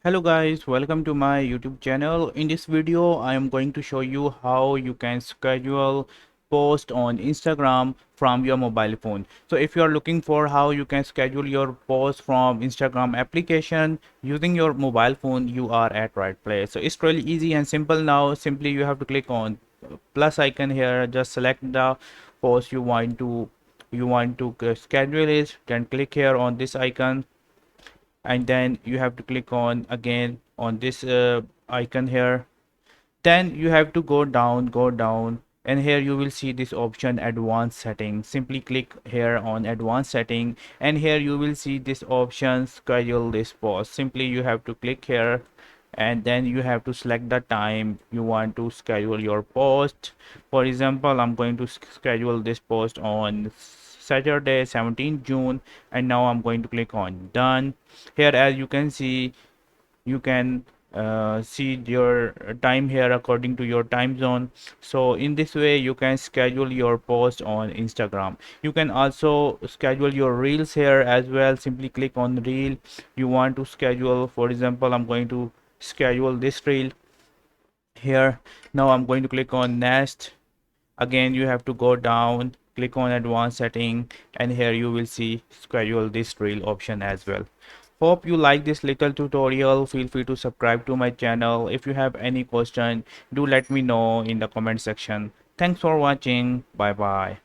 Hello guys, welcome to my YouTube channel. In this video, I am going to show you how you can schedule post on Instagram from your mobile phone. So if you are looking for how you can schedule your post from Instagram application using your mobile phone, you are at right place. So it's really easy and simple now. Simply you have to click on plus icon here, just select the post you want to schedule it, then click here on this icon, and then you have to click on again on this icon here. Then you have to go down, and here you will see this option advanced settings. Simply click here on advanced setting, and here you will see this option schedule this post. Simply you have to click here, and then you have to select the time you want to schedule your post. For example, I'm going to schedule this post on Saturday 17th June, and now I'm going to click on done. Here, as you can see, you can see your time here according to your time zone. So in this way you can schedule your post on Instagram. You can also schedule your reels here as well. Simply click on reel you want to schedule. For example, I'm going to schedule this reel here. Now I'm going to click on next. Again, you have to go down, click on advanced setting, and here you will see schedule this reel option as well. Hope you like this little tutorial. Feel free to subscribe to my channel. If you have any question, do let me know in the comment section. Thanks for watching. Bye bye.